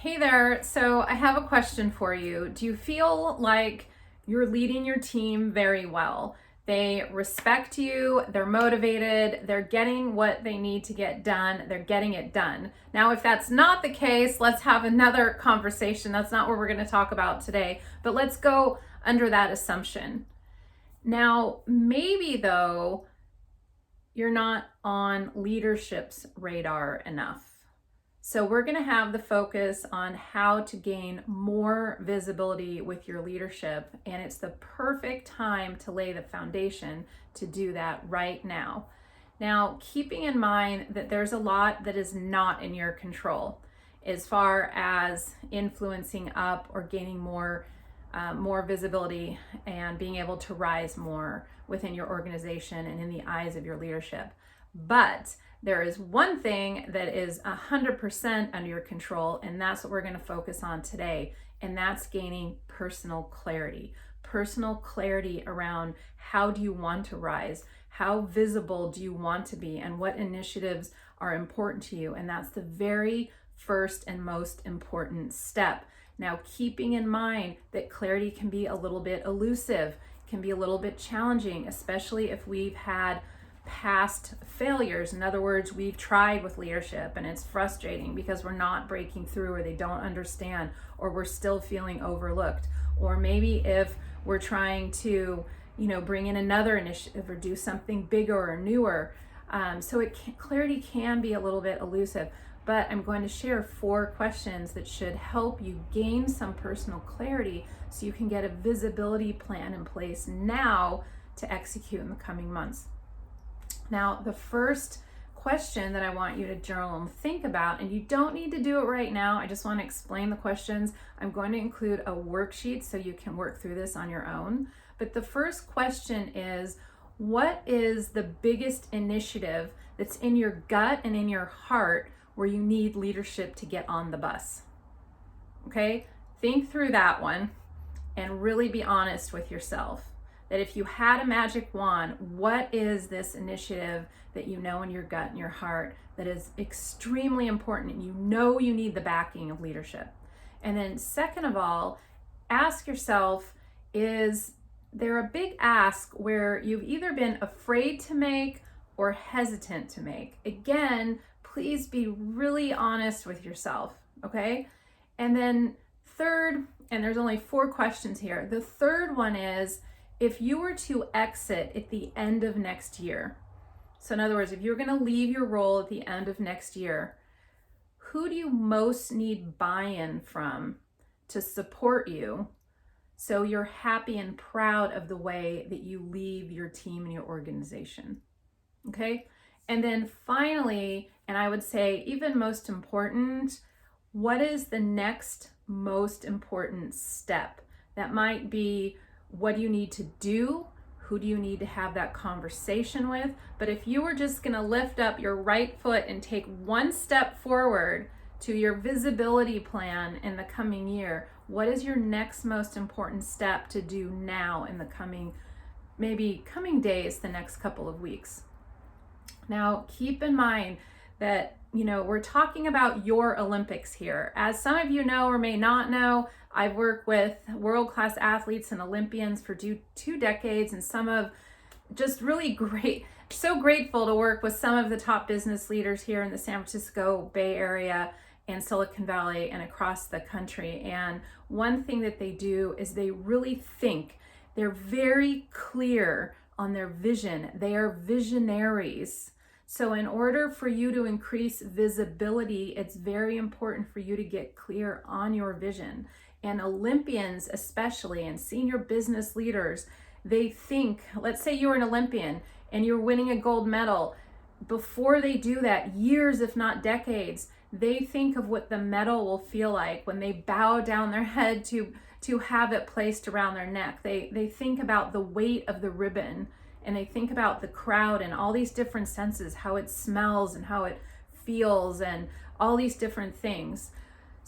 Hey there. So I have a question for you. Do you feel like you're leading your team very well? They respect you, they're motivated, they're getting what they need to get done, they're getting it done. Now, if that's not the case, let's have another conversation. That's not what we're going to talk about today, but let's go under that assumption. Now, maybe though, you're not on leadership's radar enough. So we're going to have the focus on how to gain more visibility with your leadership, and it's the perfect time to lay the foundation to do that right now. Now, keeping in mind that there's a lot that is not in your control as far as influencing up or gaining more visibility and being able to rise more within your organization and in the eyes of your leadership. But there is one thing that is 100% under your control, and that's what we're going to focus on today, and that's gaining personal clarity. Personal clarity around how do you want to rise, how visible do you want to be, and what initiatives are important to you, and that's the very first and most important step. Now, keeping in mind that clarity can be a little bit elusive, can be a little bit challenging, especially if we've had past failures. In other words, we've tried with leadership and it's frustrating because we're not breaking through, or they don't understand, or we're still feeling overlooked. Or maybe if we're trying to, bring in another initiative or do something bigger or newer. Clarity can be a little bit elusive, but I'm going to share 4 questions that should help you gain some personal clarity so you can get a visibility plan in place now to execute in the coming months. Now, the first question that I want you to journal and think about, and you don't need to do it right now, I just want to explain the questions. I'm going to include a worksheet so you can work through this on your own. But the first question is, what is the biggest initiative that's in your gut and in your heart where you need leadership to get on the bus? Okay, think through that one and really be honest with yourself. That if you had a magic wand, what is this initiative that you know in your gut and your heart that is extremely important and you need the backing of leadership? And then second of all, ask yourself, is there a big ask where you've either been afraid to make or hesitant to make? Again, please be really honest with yourself, okay? And then third, and there's only 4 questions here. The third one is, if you were to exit at the end of next year, so in other words, if you're going to leave your role at the end of next year, who do you most need buy-in from to support you so you're happy and proud of the way that you leave your team and your organization? Okay? And then finally, and I would say even most important, what is the next most important step? That might be, what do you need to do? Who do you need to have that conversation with? But if you were just going to lift up your right foot and take one step forward to your visibility plan in the coming year, what is your next most important step to do now in the coming days, the next couple of weeks? Now, keep in mind that, we're talking about your Olympics here. As some of you know or may not know, I've worked with world-class athletes and Olympians for 2 decades, and some of just really great, so grateful to work with some of the top business leaders here in the San Francisco Bay Area and Silicon Valley and across the country. And one thing that they do is they really think. They're very clear on their vision. They are visionaries. So in order for you to increase visibility, it's very important for you to get clear on your vision. And Olympians especially, and senior business leaders, they think, let's say you're an Olympian and you're winning a gold medal. Before they do that, years if not decades, they think of what the medal will feel like when they bow down their head to have it placed around their neck. They think about the weight of the ribbon, and they think about the crowd and all these different senses, how it smells and how it feels and all these different things.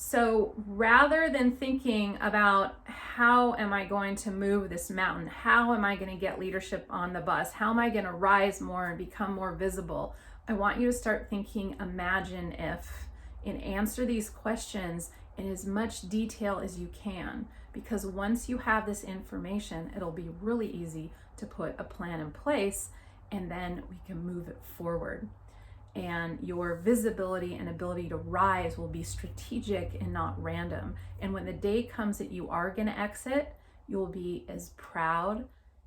So rather than thinking about how am I going to move this mountain, how am I going to get leadership on the bus, how am I going to rise more and become more visible, I want you to start thinking imagine if, and answer these questions in as much detail as you can, because once you have this information, it'll be really easy to put a plan in place, and then we can move it forward. And your visibility and ability to rise will be strategic and not random. And when the day comes that you are going to exit, you'll be as proud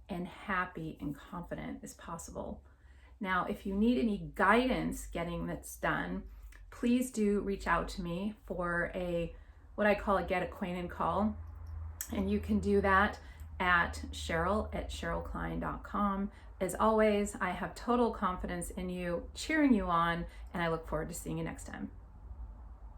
and happy and confident as possible. Now, if you need any guidance getting this done, please do reach out to me for what I call a get acquainted call. And you can do that at Sheryl@SherylKline.com. As always, I have total confidence in you, cheering you on, and I look forward to seeing you next time.